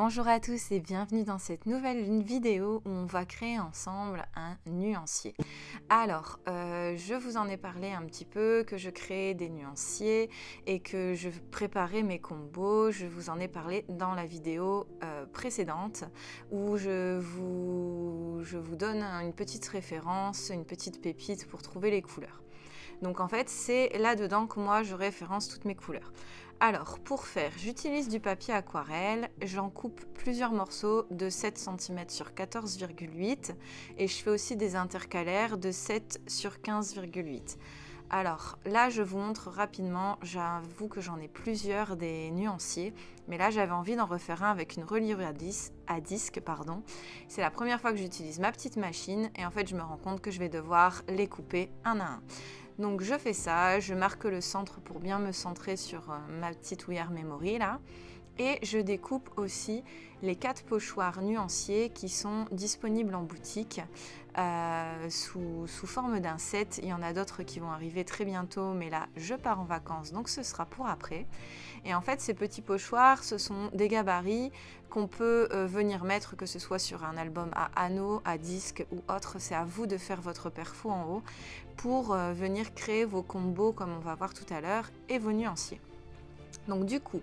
Bonjour à tous et bienvenue dans cette nouvelle vidéo où on va créer ensemble un nuancier. Alors, je vous en ai parlé un petit peu, que je créais des nuanciers et que je préparais mes combos. Je vous en ai parlé dans la vidéo précédente où je vous donne une petite référence, une petite pépite pour trouver les couleurs. Donc en fait, c'est là-dedans que moi je référence toutes mes couleurs. Alors, pour faire, j'utilise du papier aquarelle, j'en coupe plusieurs morceaux de 7 cm sur 14,8 et je fais aussi des intercalaires de 7 sur 15,8. Alors là, je vous montre rapidement, j'avoue que j'en ai plusieurs des nuanciers, mais là j'avais envie d'en refaire un avec une reliure à disque. C'est la première fois que j'utilise ma petite machine et en fait je me rends compte que je vais devoir les couper un à un. Donc je fais ça, je marque le centre pour bien me centrer sur ma petite We Are Memory là. Et je découpe aussi les 4 pochoirs nuanciers qui sont disponibles en boutique sous forme d'un set. Il y en a d'autres qui vont arriver très bientôt, mais là je pars en vacances, donc ce sera pour après. Et en fait ces petits pochoirs, ce sont des gabarits qu'on peut venir mettre, que ce soit sur un album à anneaux, à disque ou autre. C'est à vous de faire votre perfo en haut pour venir créer vos combos comme on va voir tout à l'heure et vos nuanciers. Donc du coup,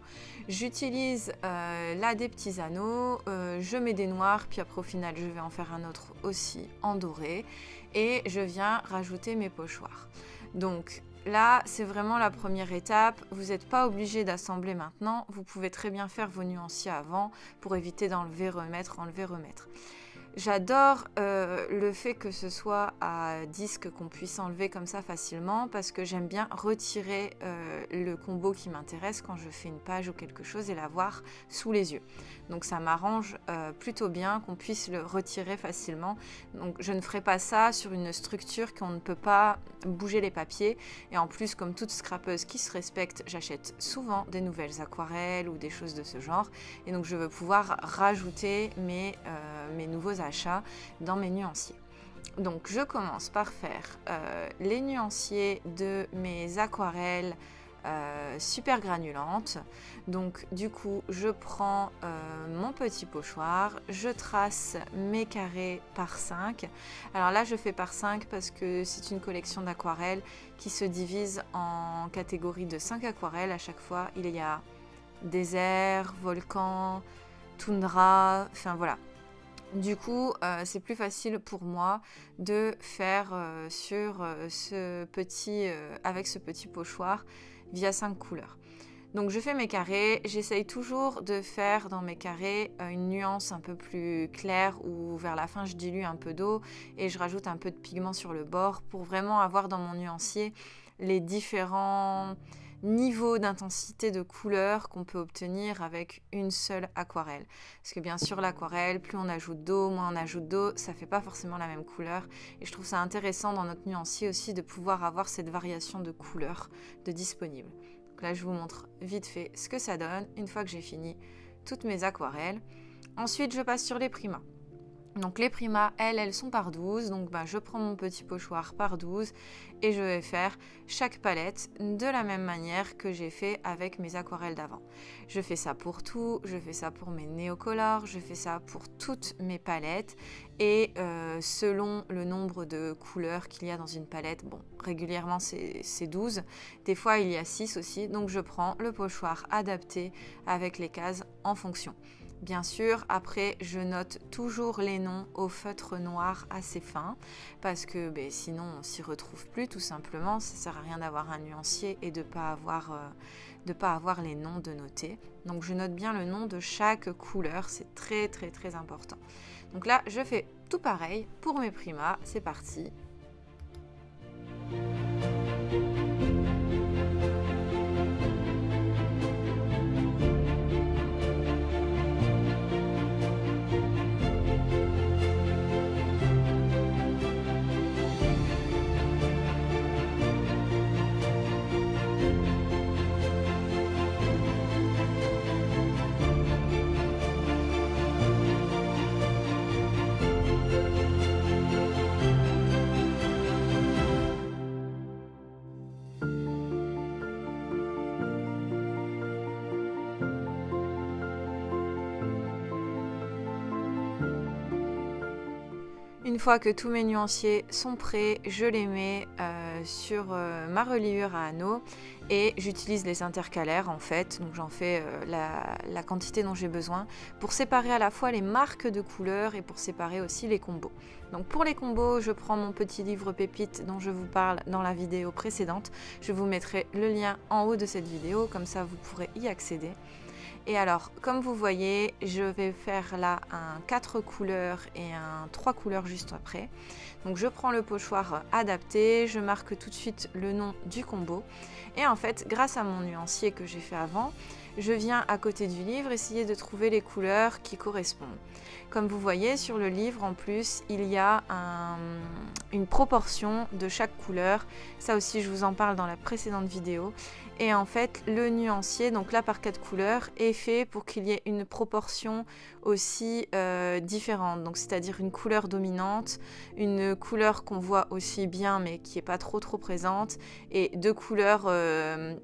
j'utilise là des petits anneaux, je mets des noirs, puis après au final je vais en faire un autre aussi en doré et je viens rajouter mes pochoirs. Donc là, c'est vraiment la première étape, vous n'êtes pas obligé d'assembler maintenant, vous pouvez très bien faire vos nuanciers avant pour éviter d'enlever, remettre, enlever, remettre. J'adore le fait que ce soit à disque, qu'on puisse enlever comme ça facilement parce que j'aime bien retirer le combo qui m'intéresse quand je fais une page ou quelque chose et l'avoir sous les yeux. Donc ça m'arrange plutôt bien qu'on puisse le retirer facilement. Donc je ne ferai pas ça sur une structure qu'on ne peut pas bouger les papiers. Et en plus, comme toute scrapeuse qui se respecte, j'achète souvent des nouvelles aquarelles ou des choses de ce genre. Et donc je veux pouvoir rajouter mes nouveaux achats dans mes nuanciers. Donc je commence par faire les nuanciers de mes aquarelles super granulantes. Donc du coup je prends mon petit pochoir, je trace mes carrés par 5. Alors là je fais par 5 parce que c'est une collection d'aquarelles qui se divise en catégories de 5 aquarelles. À chaque fois il y a désert, volcan, toundra, enfin voilà. Du coup, c'est plus facile pour moi de faire avec ce petit pochoir via 5 couleurs. Donc je fais mes carrés, j'essaye toujours de faire dans mes carrés une nuance un peu plus claire où vers la fin je dilue un peu d'eau et je rajoute un peu de pigment sur le bord pour vraiment avoir dans mon nuancier les différents niveau d'intensité de couleur qu'on peut obtenir avec une seule aquarelle. Parce que bien sûr l'aquarelle, plus on ajoute d'eau, moins on ajoute d'eau, ça fait pas forcément la même couleur. Et je trouve ça intéressant dans notre nuancier aussi de pouvoir avoir cette variation de couleurs de disponible. Donc là je vous montre vite fait ce que ça donne une fois que j'ai fini toutes mes aquarelles. Ensuite je passe sur les primas. Donc les primas, elles sont par 12, donc je prends mon petit pochoir par 12 et je vais faire chaque palette de la même manière que j'ai fait avec mes aquarelles d'avant. Je fais ça pour tout, je fais ça pour mes néocolores, je fais ça pour toutes mes palettes et selon le nombre de couleurs qu'il y a dans une palette, bon régulièrement c'est 12, des fois il y a 6 aussi, donc je prends le pochoir adapté avec les cases en fonction. Bien sûr, après, je note toujours les noms au feutre noir assez fin parce que sinon, on s'y retrouve plus tout simplement. Ça sert à rien d'avoir un nuancier et de pas avoir les noms de noter. Donc, je note bien le nom de chaque couleur. C'est très, très, très important. Donc là, je fais tout pareil pour mes primas. C'est parti. Une fois que tous mes nuanciers sont prêts, je les mets sur ma reliure à anneaux et j'utilise les intercalaires en fait, donc j'en fais la quantité dont j'ai besoin pour séparer à la fois les marques de couleurs et pour séparer aussi les combos. Donc pour les combos, je prends mon petit livre pépite dont je vous parle dans la vidéo précédente. Je vous mettrai le lien en haut de cette vidéo, comme ça vous pourrez y accéder. Et alors, comme vous voyez, je vais faire là un 4 couleurs et un 3 couleurs juste après. Donc je prends le pochoir adapté, je marque tout de suite le nom du combo. Et en fait, grâce à mon nuancier que j'ai fait avant, je viens à côté du livre essayer de trouver les couleurs qui correspondent. Comme vous voyez sur le livre, en plus, il y a une proportion de chaque couleur. Ça aussi, je vous en parle dans la précédente vidéo. Et en fait, le nuancier, donc là par 4 couleurs, est fait pour qu'il y ait une proportion aussi différente. Donc c'est-à-dire une couleur dominante, une couleur qu'on voit aussi bien mais qui n'est pas trop présente, et 2 couleurs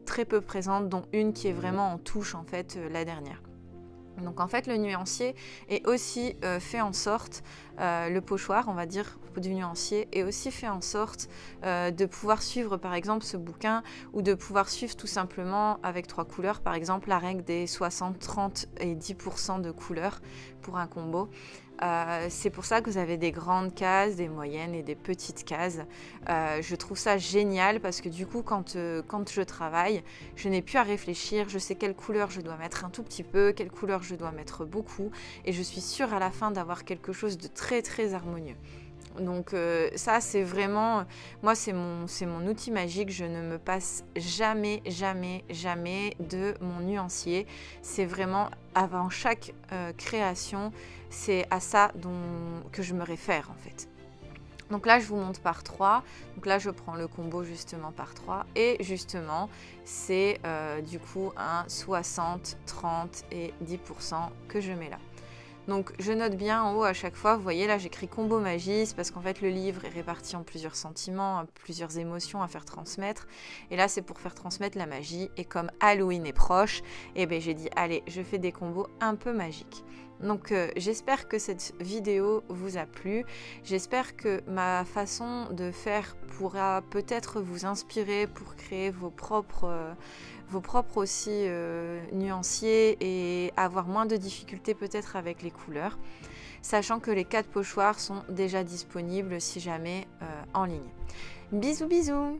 très peu présentes, dont une qui est vraiment en touche en fait, la dernière. Donc en fait le nuancier est aussi fait en sorte, le pochoir on va dire du nuancier est aussi fait en sorte de pouvoir suivre par exemple ce bouquin, ou de pouvoir suivre tout simplement avec 3 couleurs, par exemple la règle des 60, 30 et 10% de couleurs pour un combo. C'est pour ça que vous avez des grandes cases, des moyennes et des petites cases. Je trouve ça génial parce que du coup quand je travaille, je n'ai plus à réfléchir, je sais quelle couleur je dois mettre un tout petit peu, quelle couleur je dois mettre beaucoup, et je suis sûre à la fin d'avoir quelque chose de très harmonieux. Donc ça c'est vraiment, moi c'est mon outil magique, je ne me passe jamais de mon nuancier. C'est vraiment avant chaque création, c'est à ça que je me réfère en fait. Donc là je vous montre par 3, donc là je prends le combo justement par 3 et justement c'est du coup un 60, 30 et 10% que je mets là. Donc je note bien en haut à chaque fois, vous voyez là j'écris combo magie, c'est parce qu'en fait le livre est réparti en plusieurs sentiments, plusieurs émotions à faire transmettre. Et là c'est pour faire transmettre la magie, et comme Halloween est proche, et ben j'ai dit allez je fais des combos un peu magiques. Donc j'espère que cette vidéo vous a plu, j'espère que ma façon de faire pourra peut-être vous inspirer pour créer vos propres aussi nuanciers et avoir moins de difficultés peut-être avec les couleurs, sachant que les 4 pochoirs sont déjà disponibles si jamais en ligne. Bisous bisous!